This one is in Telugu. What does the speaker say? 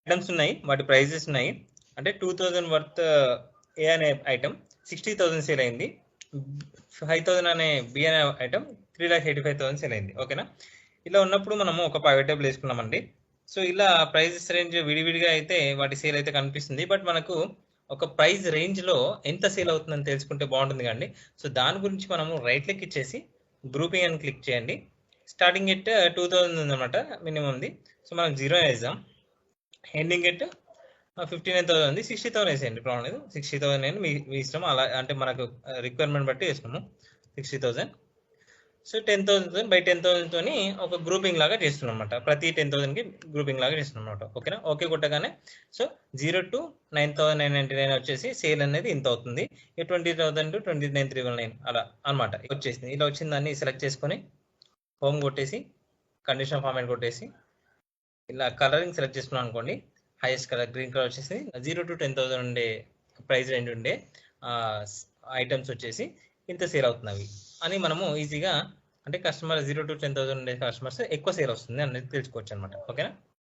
ఐటమ్స్ ఉన్నాయి, వాటి ప్రైజెస్ ఉన్నాయి. అంటే 2000 వర్త్ ఏ అనే ఐటమ్ 60,000 సేల్ అయింది. 5,000 అనే బి అనే ఐటమ్ 3,85,000 సేల్ అయింది. ఓకేనా? ఇలా ఉన్నప్పుడు మనము ఒక ప్రైవేట్ టేబుల్ వేసుకున్నామండి. సో ఇలా ప్రైజెస్ రేంజ్ విడివిడిగా అయితే వాటి సేల్ అయితే కనిపిస్తుంది. బట్ మనకు ఒక ప్రైస్ రేంజ్ లో ఎంత సేల్ అవుతుందని తెలుసుకుంటే బాగుంటుంది కండి. సో దాని గురించి మనము రైట్ క్లిక్ ఇచ్చేసి గ్రూపింగ్ అని క్లిక్ చేయండి. స్టార్టింగ్ ఎట్ 2000 ఉందన్నమాట, మినిమం ఉంది. సో మనం 0 వేద్దాం. ఎండింగ్ ఎట్ 59,000 ఉంది. 60,000 వేసేయండి, ప్రాబ్లం లేదు. 60,000 అని మీ ఇష్టం, అలా అంటే మనకు రిక్వైర్మెంట్ బట్టి వేసుకున్నాము 60,000. సో 10,000 బై 10,000 తోని ఒక గ్రూపింగ్ లాగా చేస్తున్నాం అనమాట. ప్రతి 10,000 కి గ్రూపింగ్ లాగా చేస్తున్నాం అనమాట. ఓకేనా? ఓకే కొట్టగానే సో 0 to 9,999 వచ్చేసి సేల్ అనేది ఇంత అవుతుంది. 20,000 to 29,319 అలా అనమాట వచ్చేసింది. ఇలా వచ్చిన దాన్ని సెలెక్ట్ చేసుకొని హోమ్ కొట్టేసి కండిషన్ ఫార్మాట్ కొట్టేసి ఇలా కలరింగ్ సెలెక్ట్ చేసుకున్నాం అనుకోండి. హైయెస్ట్ కలర్ గ్రీన్ కలర్ వచ్చేసి 0 to 10,000 ఉండే ప్రైస్ రేంజ్ ఉండే ఐటమ్స్ వచ్చేసి ఇంత సేల్ అవుతున్నవి అని మనము ఈజీగా, అంటే కస్టమర్ 0 to 10,000 ఉండే కస్టమర్స్ ఎక్కువ సేల్ వస్తుంది అనేది తెలుసుకోవచ్చు అనమాట. ఓకేనా?